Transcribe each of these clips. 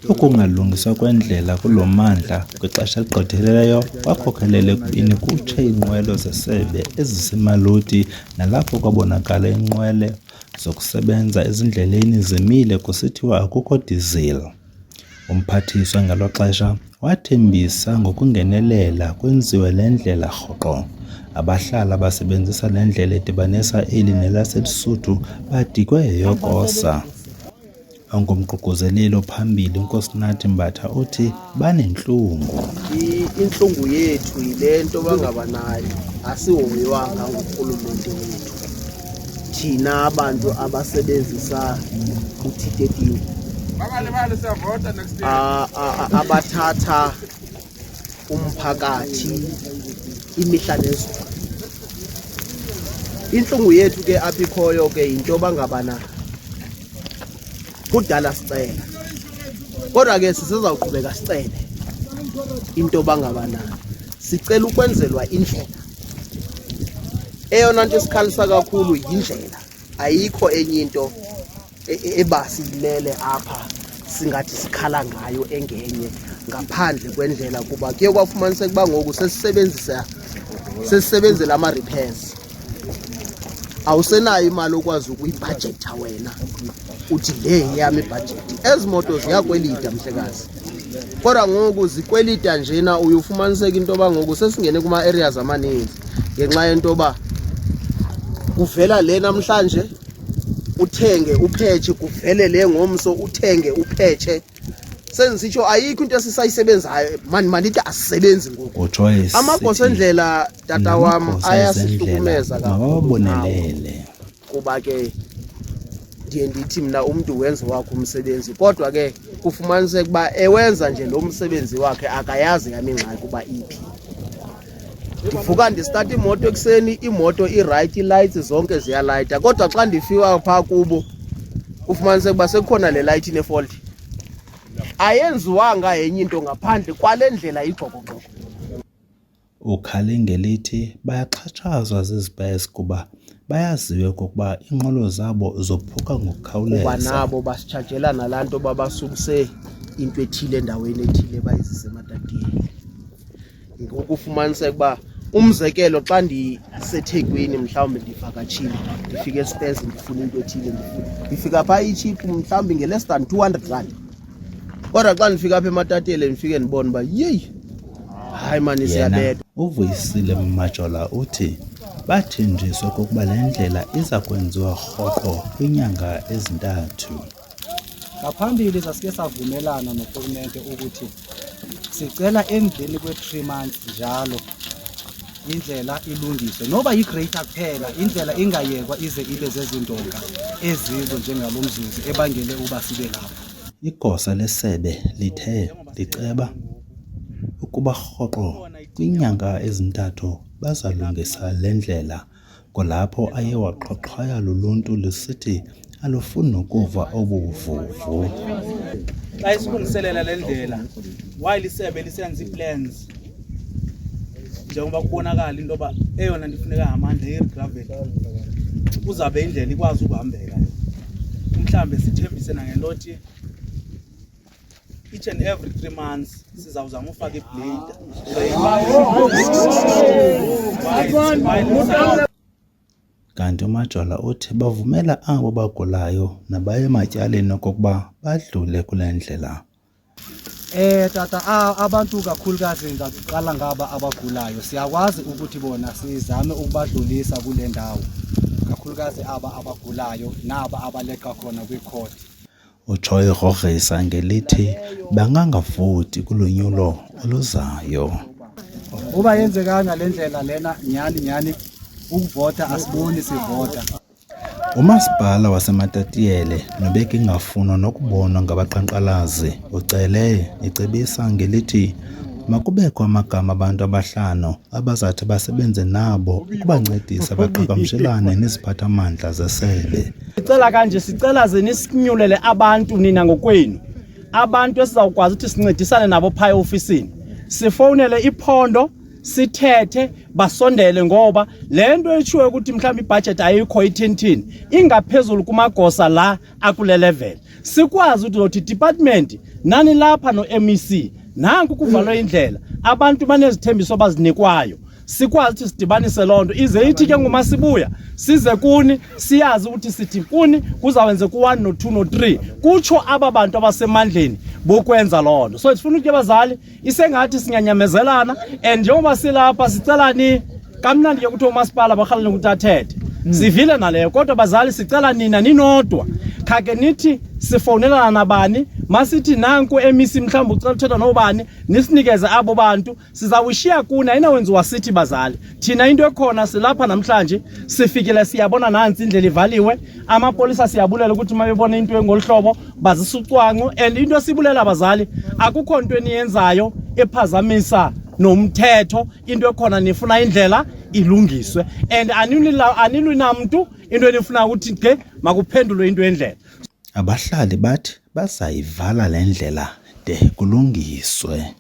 Ukungalungiswa kwendlela kulo mmandla kwixesha eligqithileyo kwakhokhelela ekubeni kutshe iinqwelo zesebe ezisemaluti, nalapho kwabonakala iinqwele zokusebenza ezindleleni zimile kusithiwa akukho diesel. Umphathiswa ngelo xesha wathembisa ngokungenelela kwenziwe le ndlela rhoqo. Abahlali abasebenzisa le ndlela edibanisa eli nelaseLesotho badikwe yeyokosa. Ongumququzeleli ophambili uNkosinathi Mbatha uthi banentlungu. Intlungu yethu yile nto bangabanayo asihoywanga ngurhulumente wethu. Thina abantu abasebenzisa uthitetiwe abathatha umphakathi imihla nezolo. Intlungu yethu ke apha ikhoyo ke yinto bangabana kudala sicela, kodwa ke sisezawuqhubeka sicele into bangabana sicela ukwenzelwa indlela. Eyona nto esikhalisa kakhulu yindlela, ayikho enye into ebasilele apha singathi sikhala ngayo engenye ngaphandle kwendlela, kuba kuye kwafumaniseka uba ngoku sesisebenzela ama-repairs. Awusenayo imali okwazi ukuyibhajetha wena uthi le yami ibhajethi. Ezi moto ziyakwelita mhlekazi, kodwa ngoku zikwelita njena uyofumaniseka into yoba ngoku sesingene kuma-areas amaninzi ngenxa yento yoba kuvela le namhlanje uthenge uphetshe, kuvele le ngomso uthenge uphetshe. Senzitsho ayikho into esisayisebenzayo manithi asisebenzi ngoku. Amagosa endlela tata wam ayasihlukumeza kakhulu, kuba ke ndiye ndithi mna umntu wenza wakhe umsebenzi, kodwa ke kufumaniseka uba ewenza nje lo msebenzi wakhe akayazi yami ingxaki uba iphi. Ndivuka ndistarta imoto ekuseni, imoto irayithi, ii-lights zonke ziyalayita, kodwa xa ndifika phaa kubo kufumaniseka uba sekukhona le light inefault. Ayenziwanga yenye into ngaphandle kwale ndlela igxokogxoko. Ukhale ngelithi bayaxhatshazwa zizipesi kuba bayaziwe okokuba iinqwelo zabo zophuka ngokukhawuleza. Kuba nabo basitshajela nalaa nto babasukuse into ethile endaweni ethile bayizise ematatiyeni. Ngoku ufumaniseka uba umzekelo xa ndiseThekwini mhlawumbi ndivakatshile ndifika eSpurs ndifuna into ethile, ndifika phaa itshiphu mhlawumbi nge-less than 200 rand. Kodwa xa ndifika apha ematatiyeni ndifike ndibone uba yeyi, hayi mani siyabetha. Uvuyisile Majola uthi bathenjiswa okokuba le ndlela iza kwenziwa rhoqo kwiinyanga ezintathu. Ngaphambili sasike savumelana norhulumente ukuthi sicela emveni kwe-3 months njalo indlela ilungiswe, noba yi-greater kuphela, indlela ingayekwa ize ibe zezindonga ezizo njengalo mzuzu ebangele uba sibe lapho. Igosa lesebe lithe liceba ukuba rhoqo kwiinyanga ezintathu bazalungisa le ndlela, kulapho aye waqhoqhaya luluntu lusithi alufuni nokuva obuvuvu. Xa isilungiselela le ndlela while isebe lisenza ii-plans njengoba kubonakala into yoba eyona nto ifuneka ngamandla yi-gravel, kuzawube indlela ikwazi ukuhambeka. Mhlawumbe sithembise nangentothi each and every 3 months sizawuzama ufaka iblade. Kanti uMajola uthi bavumela abo bagulayo nabaye ematyaleni okokuba badlule kule ndlela. Tata, abantu kakhulukazi ndaqala ngaba abagulayo siyakwazi ukuthi bona sizame ukubadlulisa kule ndawo, kakhulukazi aba abagulayo naba abaleqa khona kwi-court. Utsho irogrisa ngelithi bangangavoti kulonyulo oluzayo. Uba yenzekanga le ndlela lena nyani ukuvota asiboni sivota. Umasipala wasematatiyele nobeka ingafunwa nokubonwa ngabaqhankqalazi ucele icebisa ngelithi makubekho amagama abantu abahlanu abazathi basebenze nabo ukubancedisa baqhagamshelane neziphathamandla zesebe. Sicela kanje, sicela ze nisinyulele abantu nina ngokwenu, abantu esizawukwazi ukuthi sincedisane nabo phaya ofisini, sifowunele iphondo sithethe basondele, ngoba le nto etshiwe ukuthi mhlawumbe ibudget ayikho ithintini ingaphezulu kumagosa la akule level. sikwazi ukuthi department nani lapha no MEC nanku kuvalwe indlela abantu banezithembiso bazinikwayo sikwazi ukuthi sidibanise lonto ize ithi ke ngoma sibuya size kuni siyazi ukuthi sithi kuni kuzawenze ku1 no2 no3 kutsho aba bantu abasemandleni bokwenza lonto. So sifuna ukuthi abazali isengathi sinyanyamezelana and njengoba silapha sicela ni kamnandi ke ukuthi umasipala bakhalane ukuthi athethe sivile naleyo kodwa bazali sicela nina ninodwa khake nithi sifonelana nabani masithi nanku emisi mhlawumbe ucela uthetha nobani nisinikeze abo bantu sizawushiya kuna inawenziwa sithi bazali thina into ekhona silapha namhlanje sifikile siyabona nansi indlela ivaliwe amapolisa siyabulela ukuthi mabebona into engolhlobo bazisucwango and into sibulela abazali akukho into eniyenzayo ephazamisa nomthetho into ekhona nifuna indlela ilungiswe and anilwi namntu into enifuna ukuthi ke makuphendulwe into endlela. Abahlali bathi basayivala le ndlela de kulungiswe.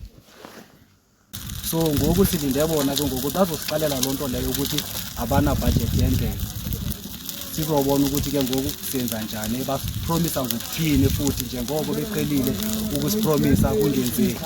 So ngoku silinde bona ke ngoku bazosiqalela lonto leyo ukuthi abana budget yendlela sizobona ukuthi ke ngoku senza njani basipromisa ngokuthini futhi njengoko beqelile ukusipromisa kungenzeki.